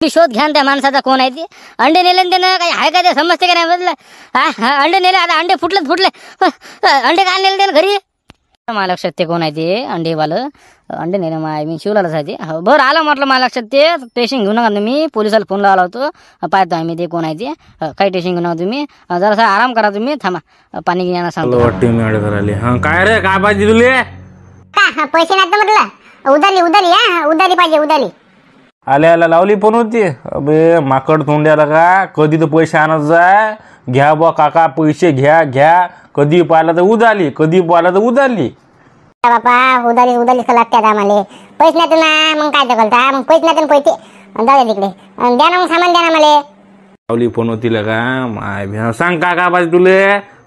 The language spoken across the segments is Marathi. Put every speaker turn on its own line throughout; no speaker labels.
ती शोध घ्या ना त्या माणसाचा कोण आहे ते. अंडे नेले ना त्यानं, काही आहे का ते समजते का नाही बदलं. हा अंडे नेले, आता अंडे फुटले अंडे काय नेले त्यानं घरी. मला लक्षात ते कोण आहे ते अंडेवालं. अंडे नेले मी शिवलालाच आहे ते. बरं आलं म्हटलं मला लक्षात ते. टेन्शन घेऊ नका तुम्ही, पोलिसाला फोन लावला होतो, पाहतो आम्ही ते कोण आहे ते. काही टेन्शन घेऊ नका तुम्ही, जरासा आराम करा तुम्ही, थांबा पाणी घेण्याला सांगतो.
वाटते मी अडे करायले. काय रे काय पाहिजे तुले.
का पैसे नाही तर म्हटलं उधारी उधारी पाहिजे उधारी.
आल्या लावली फोन होती. अबे माकड तोंड्याला का कधी तर पैसे आणत जाय. घ्या बा काका पैसे घ्या. कधी पाहिलं तर उधारली, कधी पाहिलं तर उधारली.
बापा उधारी लागतात आम्हाला. पैसे नाही तर ना मग काय करता. मग पैसे नाही तर पैसे जाऊ द्या तिकडे. द्या ना मग सामान द्या ना मला.
लावली फोन होती का माय. सांग काय पाहिजे तुले.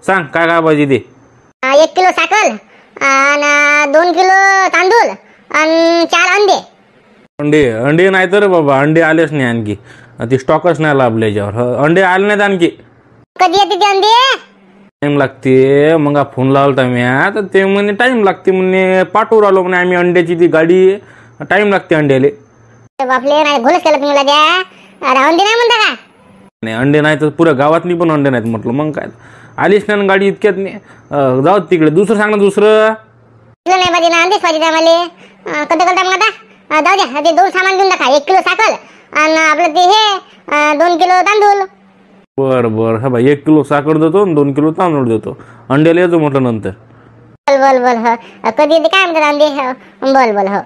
सांग काय पाहिजे ते.
1 किलो साखर आणि 2 किलो तांदूळ आणि 4 अंडे.
अंडे नाही तर बाबा अंडे आलेच नाही आणखी. ते स्टॉकच नाही लाभले याच्यावर. अंडे आले नाहीत आणखी.
कधी येते ते अंडे.
टाइम लागते. मग फोन लावला मी तर ते म्हणे टाइम लागते म्हणे. पाठवून राहिलो म्हणे आम्ही अंड्याची ती गाडी. टाइम लागते अंड्याले.
बापले नाही घोलच केलं तुम्ही द्या. अंडे नाही म्हणता का.
नाही अंडे नाही तर पुऱ्या गावातली पण अंडे नाहीत म्हटलं. मग काय आलीच नाही गाडी इतक्यात नाही. जाऊ तिकडे दुसरं सांग ना. दुसरं
नाही पाहिजे ना. अंडेच पाहिजे आम्हाला. कधी करता मग आता जाऊ द्या. ते 2 सामान देऊन टाका. 1 किलो साखर आणि आपलं ते हे 2 किलो तांदूळ.
बर हा भाई 1 किलो साखर देतो, 2 किलो तांदूळ देतो. अंड्याला येतो म्हटलं नंतर.
बोल हो. कधी येते काय म्हणतात अंडे. बोल हो.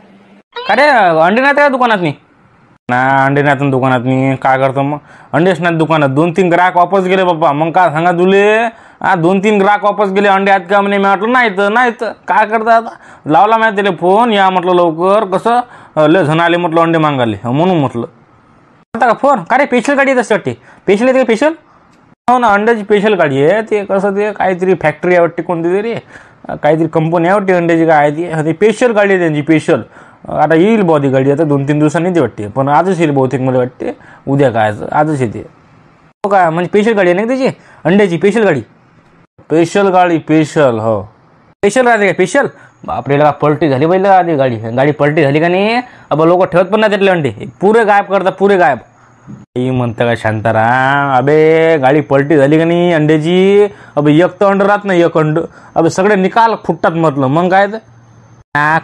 अरे अंडे नाही त्या दुकानात ना. अंडे नाही दुकानात मी काय करतो मग. अंडेच नाही दुकानात. 2-3 ग्राहक वापस गेले बाप्पा. मग काय सांगा तुले. 2-3 ग्राहक वापस गेले. अंडे आहेत का म्हणे. मी म्हटलं नाही तर काय करता आता. लावला माहिती त्याला फोन. या म्हटलं लवकर. कसं लय जण आले म्हटलं अंडे मागायले म्हणून म्हटलं. आता का फोन का रे. स्पेशल गाडी येत वाटते. स्पेशल येते का स्पेशल. हो ना अंड्याची स्पेशल गाडी आहे. ते कसं ते काहीतरी फॅक्टरी आहे वाटते कोणती तरी. काहीतरी कंपनी आहे वाटते अंड्याची काय आहे ती स्पेशल गाडी आहे त्यांची स्पेशल. आता येईल बहुत ही गाडी. आता 2-3 दिवसांनी ती वाटते. पण आजच येईल बहुतेक मला वाटते. उद्या काय आजच येते. हो काय म्हणजे स्पेशल गाडी आहे ना त्याची अंड्याची स्पेशल गाडी. स्पेशल हो स्पेशल राहते का स्पेशल. बापरे पलटी झाली पहिलं आधी गाडी पलटी झाली का नाही. अब लोक ठेवत पण नाही त्यातले अंडे. पुरे गायब करतात पुरे गायब. म्हणतं का शांताराम. अबे गाडी पलटी झाली का नाही अंड्याची. अब एक तर अंड राहत नाही. एक अंड अब सगळे निकाल फुटतात म्हटलं. मग काय तर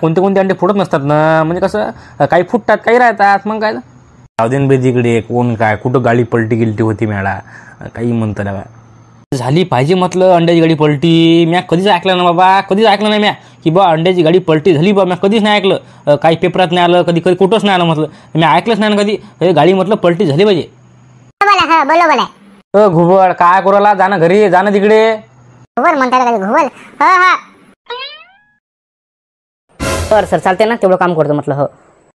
कोणते अंडे फुटत नसतात ना. म्हणजे कसं काही फुटतात काही राहतात. मग काय सावधीन बे तिकडे कोण काय कुठं गाडी पलटी गिलटी होती मॅडा. काही म्हणतं ना झाली पाहिजे म्हटलं अंड्याची गाडी पलटी. म्या कधीच ऐकलं ना बाबा. कधीच ऐकलं नाही म्या की बा अंड्याची गाडी पलटी झाली बा. म्या कधीच नाही ऐकलं. काही पेपरात नाही आलं. कधी कुठंच नाही आलं म्हटलं. मी ऐकलंच नाही ना कधी. हे गाडी म्हटलं पलटी झाली पाहिजे.
बोला
घुबड काय करायला. जाणं घरी जाणं तिकडे.
घुबड म्हणतात घुबड.
सर चालते ना तेवढं काम करतो म्हटलं. हो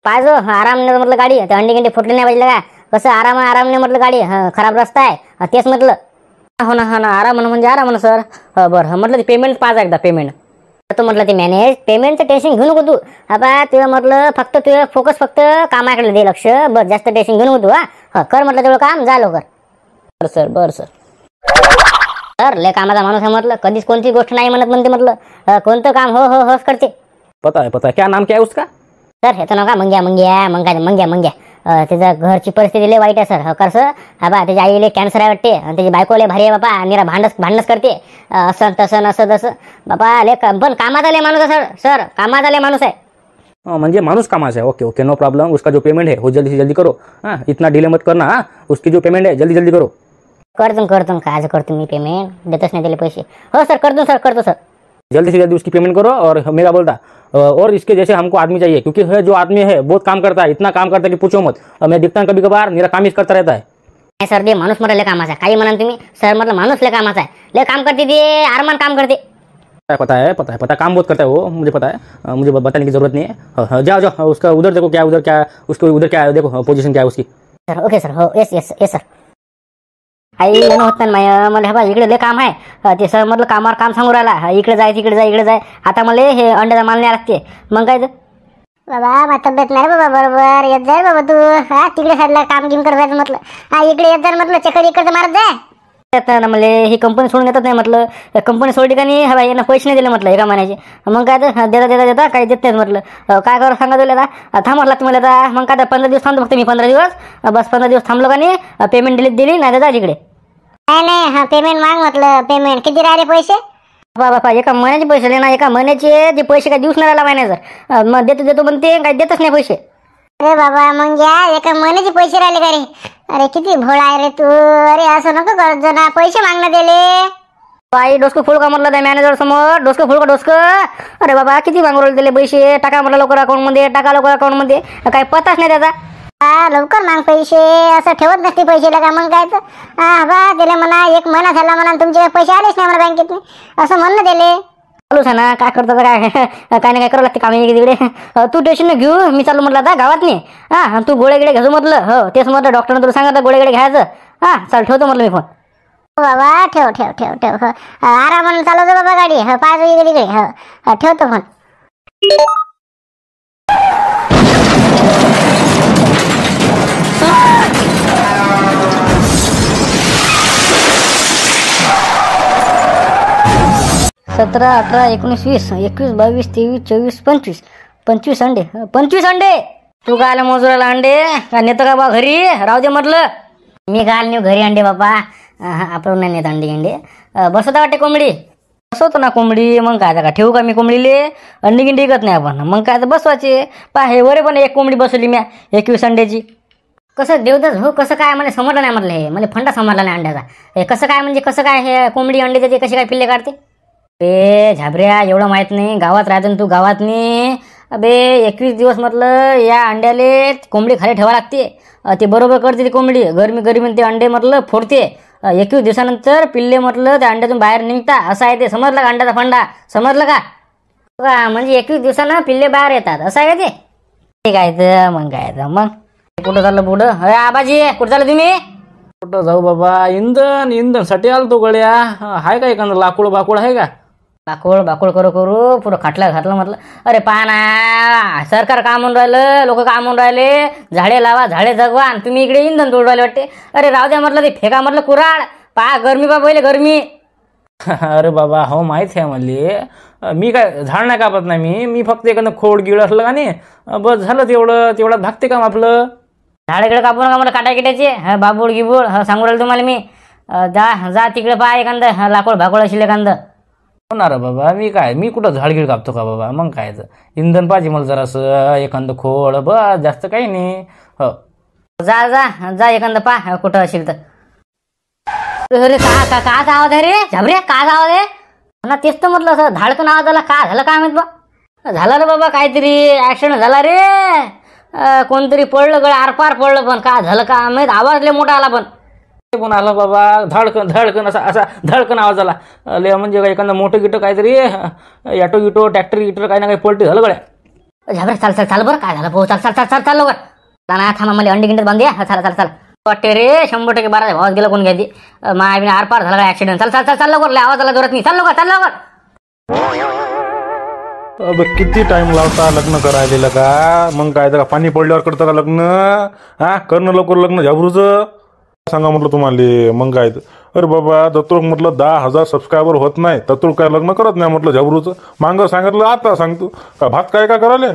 पाहिजे आराम नाही म्हटलं गाडी. ते अंडे फुटले नाही पाहिजे का. कसं आराम नाही म्हटलं गाडी. खराब रस्ता आहे तेच म्हटलं. हो ना आराम म्हणजे आराम ना सर. बरं म्हटलं ते पेमेंट पाहिजे एकदा पेमेंट. तू म्हटलं ते मॅनेज पेमेंटचं टेन्शन घेऊ नको तू. आता तुझं म्हटलं फक्त तुझं फोकस फक्त कामाकडे दे लक्ष. बस जास्त टेन्शन घेऊ नको तू. हा कर म्हटलं तेवढं काम जा लवकर. बरं सर लय कामाचा माणूस आहे म्हटलं. कधीच कोणती गोष्ट नाही म्हणत म्हणते म्हटलं. कोणतं काम हो करते.
पता है क्या नाम क्या है उसका.
सर हे तर नका मंग्या. त्याच्या घरची परिस्थिती लय वाईट आहे सर. कर सर. हा बा त्याच्या आईले कॅन्सर आहे वाटते. आणि त्याची बायको लय भारी आहे बापा. निरा भांडणच करते. असं तसं बापा लय पण कामात आले माणूस आहे सर. कामात आले माणूस आहे.
म्हणजे माणूस कामाचा है. Okay no problem. उसका जो पेमेंट है वो जल्दी से जल्दी करो. इतना डिले मत करना. उसकी जो पेमेंट है जल्दी करो.
करतो काय करतो मी पेमेंट. देतच नाही त्याला पैसे. हो सर करतो सर.
जल्दी से जल्दी उसकी पेमेंट करो. और मेरा बोलता और इसके जैसे हमको आदमी चाहिए. क्योंकि है जो आदमी है बहुत काम करता है. इतना काम करता है कि पूछो मत. मैं दिखता हूँ कभी कभार मेरा काम ही करता रहता है.
नाही सर ते माणूस म्हटलं लय कामाचा आहे. काही म्हणा तुम्ही सर म्हटलं माणूस लय कामाचा आहे. लय काम करते ते आरमान काम करते.
पता है काम बहुत करता है वो. मुझे पता है. मुझे बताने की जरूरत नहीं है. जाओ उसका उधर देखो क्या उसको उधर क्या देखो पोजीशन क्या है उसकी.
Sir okay sir. हो येस सर. आई होत नाही मला. हा इकडे लय काम आहे ते सर म्हटलं कामावर काम सांगू राहिला. इकडे जाय. आता मला हे अंड्याचा माल न्याय लागते. मग काय
बाबा माझी तब्येत नाही बाबा बरोबर. येत जाय बाबा तू. तिकडे साईडला काम गिम करायचं म्हटलं. इकडे येत जाय म्हटलं. चक्कर इकडचं मारत जाय.
आता ना मला ही कंपनी सोडून येतच नाही म्हटलं. कंपनी सोडली का नाही हवा यांना पैसे नाही दिले म्हटलं एका महिन्याचे. मग काय तर देता काही देत नाहीत म्हटलं. काय करू सांगा तुला आता थांबावं लागतं मला आता. मग काय तर 15 दिवस थांबतो फक्त मी 15 दिवस. बस 15 दिवस थांबलो का नाही पेमेंट दिली नाही तर तिकडे.
नाही हा पेमेंट माग म्हटलं. पेमेंट किती राहिले पैसे?
बापा एका महिन्याचे पैसे ना एका महिन्याचे ते पैसे काय दिवस नाही राहिला महिन्याचं. मग देतो पण ते काही देतच नाही पैसे.
अरे बाबा मग या एका महिन्याचे पैसे राहिले का रे? अरे किती भोळा आहे रे तू. अरे असं नको करत ना पैसे मागणं दिले.
बाई डोसकं फुल का म्हटलं त्या मॅनेजर समोर. डोसकं फुल का डोसकं. अरे बाबा किती मागून दिले पैसे. टाका म्हटलं लवकर अकाउंटमध्ये. टाका लवकर अकाउंटमध्ये. काही पताच नाही त्याचा.
हा लवकर माग पैसे. असं ठेवत नसते पैसे का मग काय तर. हा बा दिले म्हणा 1 महिना झाला म्हणा तुमचे पैसे आलेच नाही म्हणा बँकेत असं म्हणणं दिले.
चालूच आहे ना काय करतो काय काय ना काय करावं लागते कामी तिकडे. तू टेन्शन न घेऊ मी चालू म्हटलं आता गावात नाही. हा तू गोळे गिळे घ्यायचं म्हटलं. हो तेच म्हटलं डॉक्टरनं तुला सांगितलं गोळे गिळे घ्यायचं. हा चाल ठेवतो म्हटलं मी फोन.
हो बाबा ठेव ठेव ठेव ठेव. हो आरामानं चालवतो बाबा गाडी. हो पाय इकडे इकडे. हो ठेवतो फोन.
सतरा 18 19 20 21 22 23 24 25 अंडे. 25 अंडे. तू काय आला मजुराला अंडे का नेतं का बा घरी. राहू दे म्हटलं. मी काय नेऊ घरी अंडे बापा. आपण नाही नेत अंडे गिंडे. बसवता वाटते कोंबडी. बसवतो ना कोंबडी. मग काय का ठेवू का मी कोंबडीले. अंडी गिंडी विकत नाही आपण. मग काय तर बसवायचे. पा हे वरे पण एक कोंबडी बसवली म्या 21 अंड्याची. कसं देवदास हो कसं काय मला समजलं नाही म्हटलं. हे मला फंडा समजला नाही अंड्याचा. हे कसं काय म्हणजे कसं काय हे कोंबडी अंडे देते कशी काय पिल्ले काढते. अबे झाबऱ्या एवढं माहित नाही. गावात राहतो ना तू गावात नाही. अबे 21 दिवस म्हटलं या अंड्याले कोंबडी खाली ठेवा लागते. ते बरोबर करते ती कोंबडी. गरमी ते अंडे म्हटलं फोडते. 21 दिवसानंतर पिल्ले म्हटलं त्या अंड्यातून बाहेर निघता. असं आहे ते. समजलं का अंड्याचा फंडा. समजलं का म्हणजे 21 दिवसानं पिल्ले बाहेर येतात असं आहे का ते. ठीक आहे तर मग काय तर मग कुठं चाललं पुढं. अरे आबाजी कुठं चाललं तुम्ही.
कुठं जाऊ बाबा. इंधनसाठी आलो तो गड्या. आहे का एखादं लाकूड बाकूड आहे का.
बाकोळ करू पुरं घातलं म्हटलं. अरे पहा ना सरकार काम म्हणून राहिलं. लोक काम म्हणून राहिले झाडे लावा झाडे जगवा आणि तुम्ही इकडे इंधन तोडू राहिले वाटते. अरे राहू द्या म्हटलं ते फेका म्हटलं कुराड. पहा गरमी बा पहिले गरमी.
अरे बाबा हो माहीत आहे मला. मी काय झाड नाही कापत नाही. मी फक्त एखादं खोड गिळ असलं का नाही बस झालं तेवढं भागते काम आपलं.
झाडेकडे कापू नका मला काटा किटायचे. बाबूळ गिबूळ सांगू राहिलो तुम्हाला मी. जा तिकडे पहा एखादं लाकूड भाकोळ असेल एखादं.
होणार बाबा मी कुठं झाडगिड कापतो का बाबा. मग काय इंधन पाहिजे मला जरासं एखादं खोड बस जास्त काही नाही. हो
जा एखादं पहा कुठं असेल तर. अरे काचा आवाज आहे रे झाबरे. काचा आवाज आहे ना. तेच तर म्हटलं असं धाडकन आवाज आला. काय झालं काय माहित बा. झालं रे बाबा काहीतरी ऍक्सिडेंट झाला रे. कोणतरी पडलं गळ आरपार पडलं. पण काय झालं काय माहित. आवाज लय मोठा आला पण.
कोण आला बाबा. धडकन असा धडकन आवाज आला. लय म्हणजे एखादं मोठं गिटं काहीतरी ॲटो गिटो ट्रॅक्टर गिटर काही ना काही पलटी झालं गड्या.
झाबरे चाल बरं काय झालं भाऊ. चाल लवकर. ना थांबा मला अंडी गिंडीत बांधूया. चाल वाटते रे 100% 12 भावात गेला कोण घ्यायची. माय आरपार झाला ऍक्सिडेंट. चाल लवकर. आवाज आला जोरात नाही. चाल लवकर.
अब किती टाइम लावता लग्न करायला का. मग काय का पाणी पडल्यावर करता का लग्न. हा करणं लवकर लग्न झाबरूचं. सांगा म्हटलं तुम्हाला. मग काय अरे बाबा दत्तूक म्हटलं 10,000 सबस्क्रायबर होत नाही दत्तूक काय लग्न करत नाही म्हटलं झाबरूचं. मागं सांगितलं आता सांगतो का भात काय करायले.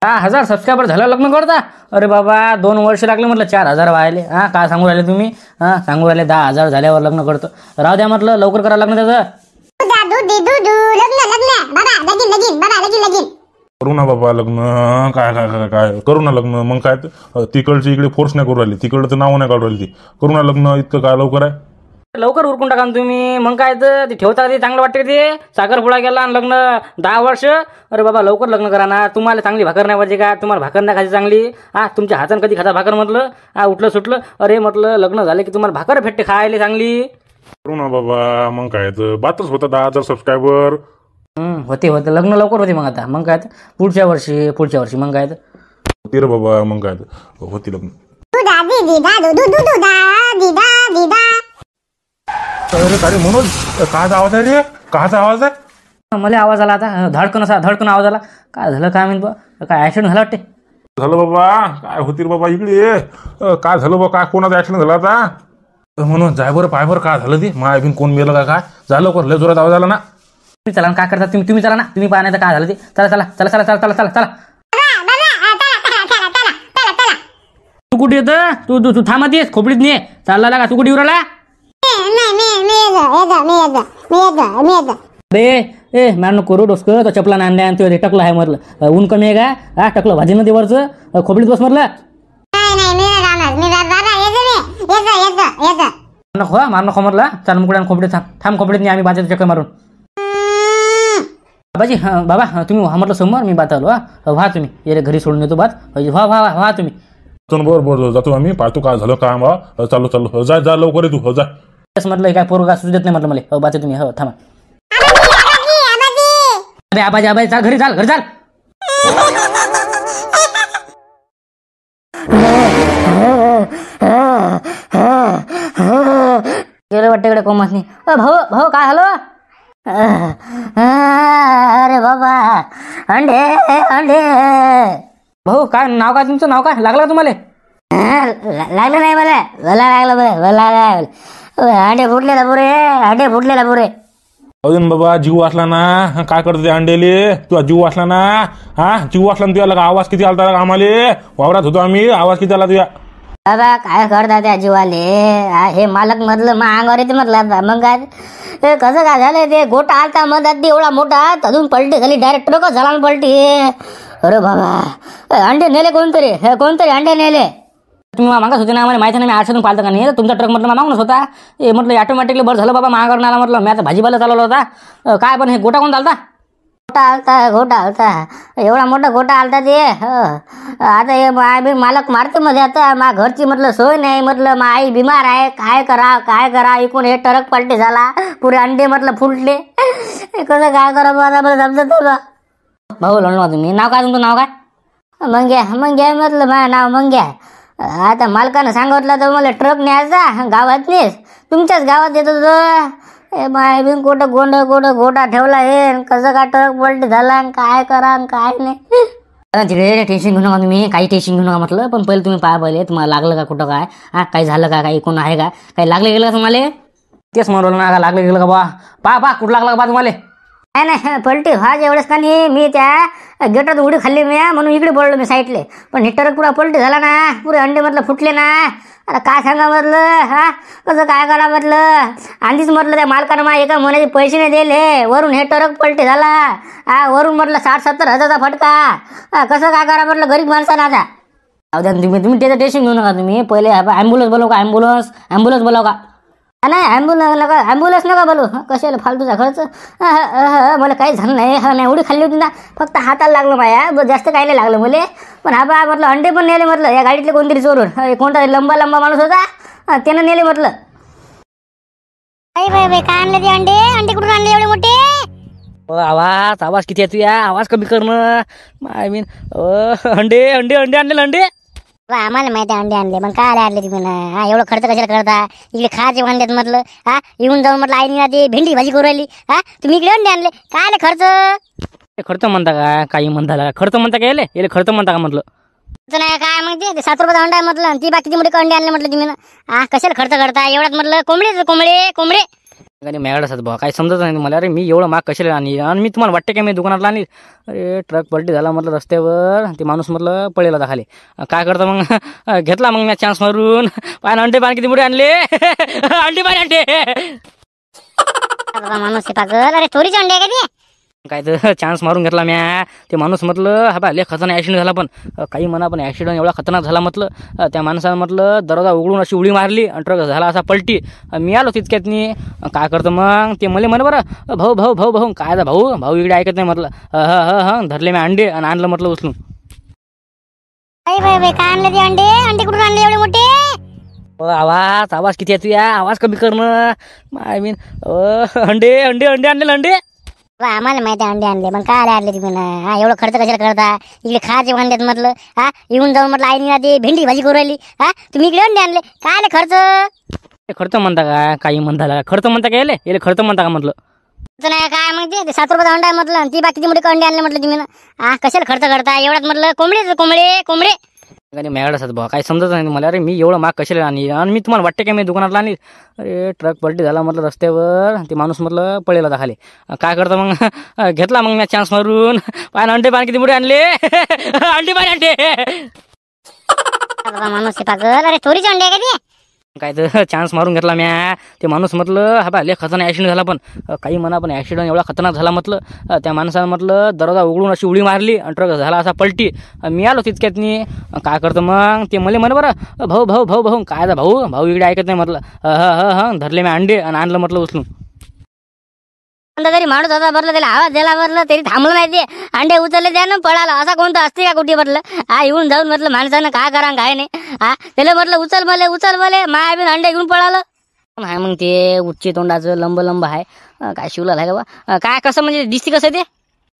10,000 सबस्क्रायबर झालं लग्न करता. अरे बाबा 2 वर्ष लागले म्हटलं 4,000 व्हायले. काय सांगू राहिले तुम्ही. सांगू राहिले 10,000 झाल्यावर लग्न करतो. राहू द्या म्हटलं लवकर करा लग्न त्याचं.
लगीन
करू ना बाबा लग्न. काय करू ना लग्न. मग काय तिकडची इकडे फोर्स नाही करू राहिली. तिकडचं नाव नाही काढू राहिली ती. करू ना लग्न. इतकं काय लवकर आहे.
लवकर उरकून टाका तुम्ही. मग काय तर ते ठेवता ते चांगलं वाटतं ते. साखरपुडा गेला आणि लग्न 10 वर्ष. अरे बाबा लवकर लग्न करा ना. तुम्हाला चांगली भाकर नाही पाहिजे का. तुम्हाला भाकर नाही खायची चांगली. तुमच्या हातानं कधी खाता भाकर म्हटलं. उठलं सुटलं. अरे म्हटलं लग्न झालं की तुम्हाला भाकर भेटते खायला चांगली.
करू ना बाबा. मग काय तर बातच होता 10,000 सबस्क्रायबर.
होते लग्न लवकर होते. मग आता मग काय पुढच्या वर्षी मग काय
होती रे बाबा. मग काय होती लग्न. अरे काय म्हणून काचा आवाज आहे रे. काचा आवाज आहे.
मला आवाज आला आता. धडकन आवाज आला. काय झालं काय माहित बा. काय ऍक्सिडेंट झाला वाटते.
झालं बाबा. काय होती रे बाबा इकडे. काय झालं बा. काय कोणाचा ऍक्सिडेंट झाला आता. म्हणून जाय बरं पाय बरं काय झालं ते माय बिन कोण मेलं का काय झालं लवकर लय जोरात आवाज आला ना.
तुम्ही चला ना, काय करता तुम्ही चला ना, तुम्ही पाहा नाही तर काय झालं ते. चला चला चला चला चला चला चला. तू कुठे येतं? तू तू तू थांबत येस खोपडीत नाही चालला का? तू कुठे येऊ राहिला? अरे ए मॅन करू डोसकं तो चपला नांद्या तो टकलं आहे म्हटलं. ऊन कमी आहे का? हा टकलं भाजी न ते वरचं खोपडीत बस म्हटलं. मार नको म्हटलं. चाल मुकड्या खोपडीत थांब खोपडीत नाही आम्ही बाजारात चक्कर मारून. बाबाजी बाबा तुम्ही व्हा म्हटलं समोर मी बात आलो. व्हा तुम्ही ये घरी सोडून येतो बात. व्हा व्हा व्हा तुम्ही.
बरोबर जातो आम्ही पाहतो काय झालं काय बा. चालू चालू जाय जा लवकर ये तू जाय.
म्हटलं काय पोरगा सुचू देत नाही म्हटलं मला. हो बाचे तुम्ही हो थांबा. अरे आबाजी आबाजी चाल घरी चाल घरी चाल.
गेलं वाटतं इकडे कोमस नाही. भाऊ भाऊ काय झालं? अरे बाबा अंडे अंडे.
भाऊ काय नाव काय तुमचं? नाव काय लागलं का तुम्हाला?
लागलं नाही मला. मला लागलं मला लागलं. अंडे फुटलेला पुरे अंडे फुटलेला पुरे.
अजून बाबा जीव वाचला ना काय करतो ते अंडेले. तुझा जीव वाचला ना. हा जीव वाचला ना तुझ्या आवाज किती आलता आम्हाला वावरात होतो आम्ही. आवाज किती आला तुझ्या?
बाबा काय करता त्या जीवाले. हे मालक मधलं मग अंगावर येते म्हटलं. मग काय ते कसं काय झालं ते गोटा आलता म्हणतात एवढा मोठा अजून पलटी झाली डायरेक्ट ट्रकच झाला ना पलटी. अरे बाबा अंडे नेले कोणतरी अंडे नेले.
तुम्ही मागत होते ना आम्हाला माहिती नाही. मी आठशेतून पालतं का नाही तुमचा ट्रक म्हटलं मागूनच होता. हे म्हटलं ऑटोमॅटिकली बरं झालं बाबा महागावर आला म्हटलं. मी आता भाजीपाला चालवला होता. काय पण हे गोटा कोण चालता?
गोटा आलता एवढा मोठा गोटा आलता ते. आता हे मालक मारते मध्ये. आता मा घरची म्हटलं सोय नाही म्हटलं. मा आई बिमार आहे. काय करा इकून हे ट्रक पलटी झाला पुरे अंडे म्हटलं फुटले. कसं काय करा मला समजत बा. भाऊ लढलो तुम्ही. नाव काय तुमचं? नाव काय? मंग्या म्हटलं माझं नाव मंग्या. आता मालकानं सांगितलं तर मला ट्रक न्यायचा गावात नेस तुमच्याच गावात येत होतं. माय बिन कुठं गोटा ठेवला हे कसं काय ट्रक पलटी झाला काय करा काय नाही. टेन्शन घेऊ नका तुम्ही. काही टेन्शन घेऊ नका म्हटलं. पण पहिले तुम्ही पहा पहिले तुम्हाला लागलं का कुठं काय? हा काही झालं का? काही कोण आहे का? काही लागलं गेलं का तुम्हाला?
तेच म्हणलं ना का लागलं गेलं का बा? पहा कुठं लागलं का बा तुम्हाला?
नाही पलटी व्हाज एवढंच का नाही. मी त्या गेटात उडी खाल्ली मी म्हणून इकडे पडलो मी साईडले. पण हे ट्रक पुरा पलटी झाला ना. पुरे अंडे म्हटलं फुटले ना. आता काय सांगा म्हटलं. हा कसं काय करा म्हटलं. आधीच म्हटलं त्या मालकानं मला एका महिन्याचे पैसे नाही दिले. वरून हे ट्रक पलटी झाला. हा वरून म्हटलं 60-70 हजारचा फटका. कसं काय करा म्हटलं गरीब माणसानं. आता अवद्या तुम्ही त्याचं टेन्शन घेऊ नका तुम्ही. पहिले ॲम्ब्युलन्स बोलाव का? ॲम्ब्युलन्स बोलाव का? नाही ॲम्ब्युलन्स नका बोलू. कशाला फालतूचा खर्च. मला काही झालं नाही. उडी खाल्ली होती ना फक्त हाताला लागलं माया. जास्त काही नाही लागलं मला. पण हा बा म्हटलं अंडे पण नेले म्हटलं. या गाडीतले कोणतरी चोरून कोणता लंबा माणूस होता त्यानं नेले म्हटलं.
काय आणले ते अंडे कुठून आणले एवढे मोठे?
आवाज किती आहे तुझ्या? आवाज कमी करणं. आय मीन अंडे आणले अंडे.
आम्हाला माहिती अंडे आणले पण काय आणले तुम्ही ना? हा एवढं खर्च कशाला करता? इकडे खायचे वांद्यात म्हटलं. हा येऊन जाऊन म्हटलं आईने ती भेंडी भाजी करू राहिली. हा तुम्ही इकडे अंडे आणले काय खर्च?
खर्च म्हणता का? काही म्हणता का? खर्च म्हणता का? याले खर्च म्हणता का म्हटलं?
नाही काय मग ते 7 रुपयाचा अंडा आहे म्हटलं. ती बाकीची मोठी अंडे आणले म्हटलं तुम्ही ना. हा कशाला खर्च करता एवढ्यात म्हटलं? कोंबडे
मॅगड असतात भाऊ. काही समजत नाही मला. अरे मी एवढं माग कशाला आणि मी तुम्हाला वाटते का मी दुकानातला आणि अरे ट्रक पलटी झाला म्हटलं रस्त्यावर. ते माणूस म्हटलं पळेल होता खाली. काय करता मग? घेतला मग मी चान्स मारून. पान अंडे किती मोठे आणले. अंडे
माणूस अरे चोरीचे अंडे आहे का ते?
काय तर चान्स मारून घेतला म्या. ते माणूस म्हटलं हा बा लय खतरनाक ॲक्सिडेंट झाला. पण काही म्हणा पण ॲक्सिडेंट एवढा खतरनाक झाला म्हटलं. त्या माणसानं म्हटलं दरवाजा उघडून अशी उडी मारली आणि ट्रक झाला असा पलटी. मी आलो तितक्यातनी. काय करतं मग ते मला म्हणे बरं भाऊ काय भाऊ इकडे ऐकत नाही म्हटलं. धरले मी अंडे आणि आणलं म्हटलं उचलून.
काय आणले ते अंडे कुठून आणले एवढे मोठे?
आवाज किती आहे तुझ्या? आवाज कमी करणं. आय मीन अंडे आणले अंडे.
आम्हाला माहिती अंडे आणले पण काय आणले तुम्ही ना? हा एवढं खर्च कशाला करता? इकडे खायचे वांद्यात म्हटलं. हा येऊन जाऊन म्हटलं आईने ती भेंडी भाजी करू राहिली. हा तुम्ही इकडे अंडे आणले काय खर्च?
खर्च म्हणता का? काही म्हणता का? खर्च म्हणता का? याले खर्च म्हणता का म्हटलं?
नाही काय मग ते 7 रुपयाचा अंडा आहे म्हटलं. ती बाकीची मोठी अंडे आणले म्हटलं तुम्ही ना. हा कशाला खर्च करता एवढ्यात म्हटलं? कोंबडे
काही मॅगडच आहेत बा, काही समजत नाही मला. अरे मी एवढं माग कशाला आणली, आणि मी तुम्हाला वाटते का मी दुकानात आणली. अरे ट्रक पलटी झाला म्हटलं रस्त्यावर, ते माणूस म्हटलं पळेल आता खाली. काय करता मग, घेतला मग मी चान्स मारून. पाय अंडे पाणी किती मोठे आणले. अंडे पाणी अंडे
बाबा माणूस पागल, अरे चोरीचे अंडे आहे का ते?
काय तर चान्स मारून घेतला म्या. ते माणूस म्हटलं हा बा लय खतरनाक ॲक्सिडेंट झाला, पण काही म्हणा पण ॲक्सिडेंट एवढा खतरनाक झाला म्हटलं. त्या माणसानं म्हटलं दरवाजा उघडून अशी उडी मारली आणि ट्रक झाला असा पलटी. मी आलो तितक्यातनी. काय करतं मग ते मला म्हणे बरं भाऊ भाऊ भाऊ भाऊ काय भाऊ भाऊ इकडे ऐकत नाही म्हटलं. ह धरले मी अंडे आणि आणलं म्हटलं उचलून.
तरी माणूस होता भरलं, त्याला आवाज द्यायला भरलं तरी थांबलं नाही. ते अंडे उचलले द्या ना पळाला. असा कोणता असते का कुठे म्हटलं. येऊन जाऊन म्हटलं माणसानं काय करा काय नाही. त्याला म्हटलं उचल मले माय बिन अंडे घेऊन पळालं. आहे मग ते उच्ची तोंडाचं लंब लंब आहे. काय शिवला आहे का काय कसं म्हणजे दिसते कसं ते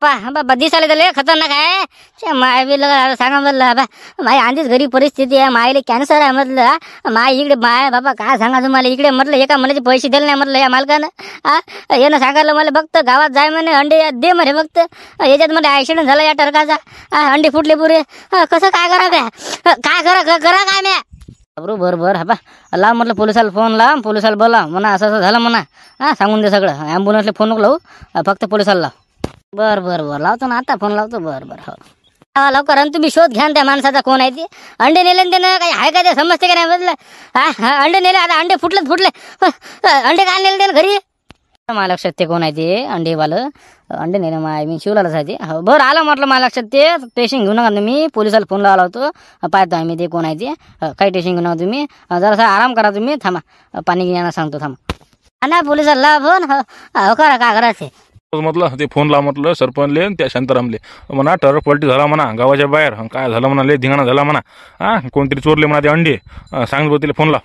बाबा दिसायला त्याला खतरनाक आहे. माय बी सांगा म्हटलं बा माय आधीच घरी परिस्थिती आहे. मायले कॅन्सर आहे म्हटलं. माय इकडे माय बाबा काय सांगा तुम्हाला इकडे म्हटलं एका महिन्याचे पैसे दिले नाही म्हटलं या मालकानं. यानं सांगायला मला बघत गावात जाय म्हणे अंडे दे म्हणे बघत. याच्यात मध्ये ॲक्सिडेंट झाला या टरकाचा. अंडे फुटले पुरे. कसं काय करा काय करा काय म्या बरोबर हा बा लाव म्हटलं पोलिसाला फोन लाव. पोलिसाला बोला म्हणा असं असं झालं म्हणा. सांगून दे सगळं. ॲम्ब्युलन्सला फोन नको लावू, फक्त पोलिसाला लाव. बरं लावतो ना आता फोन लावतो. बरं हो लवकर. आणि तुम्ही शोध घ्या त्या माणसाचा कोण आहे ते. अंडे नेले त्यानं काही आहे का ते समजते का नाही म्हटलं. अंडे नेले आता अंडे फुटले अंडे काय नेले त्यानं घरी. मला लक्षात ते कोण आहे ते अंडेवालं. अंडे नेले मी शिवलाच आहे ते. हो बरं आलं म्हटलं मला लक्षात ते. टेन्शन घेऊ नका तुम्ही. पोलिसाला फोन लावला होतो. पाहतो आम्ही ते कोण आहे ते. काही टेन्शन घेऊ नका तुम्ही. जरासा आराम करा तुम्ही. थांबा पाणी घेण्याला सांगतो थांबा. ना पोलिसाला लाव फोन. हो करा काय करायचं
म्हटलं ते फोन ला म्हटलं सरपंचले त्या शांतारामले म्हणा ट्रक पलटी झाला म्हणा गावाच्या बाहेर. काय झालं म्हणा लय धिंगाणा झाला म्हणा. कोणतरी चोरले म्हणा ते अंडे. सांग तिला फोन ला.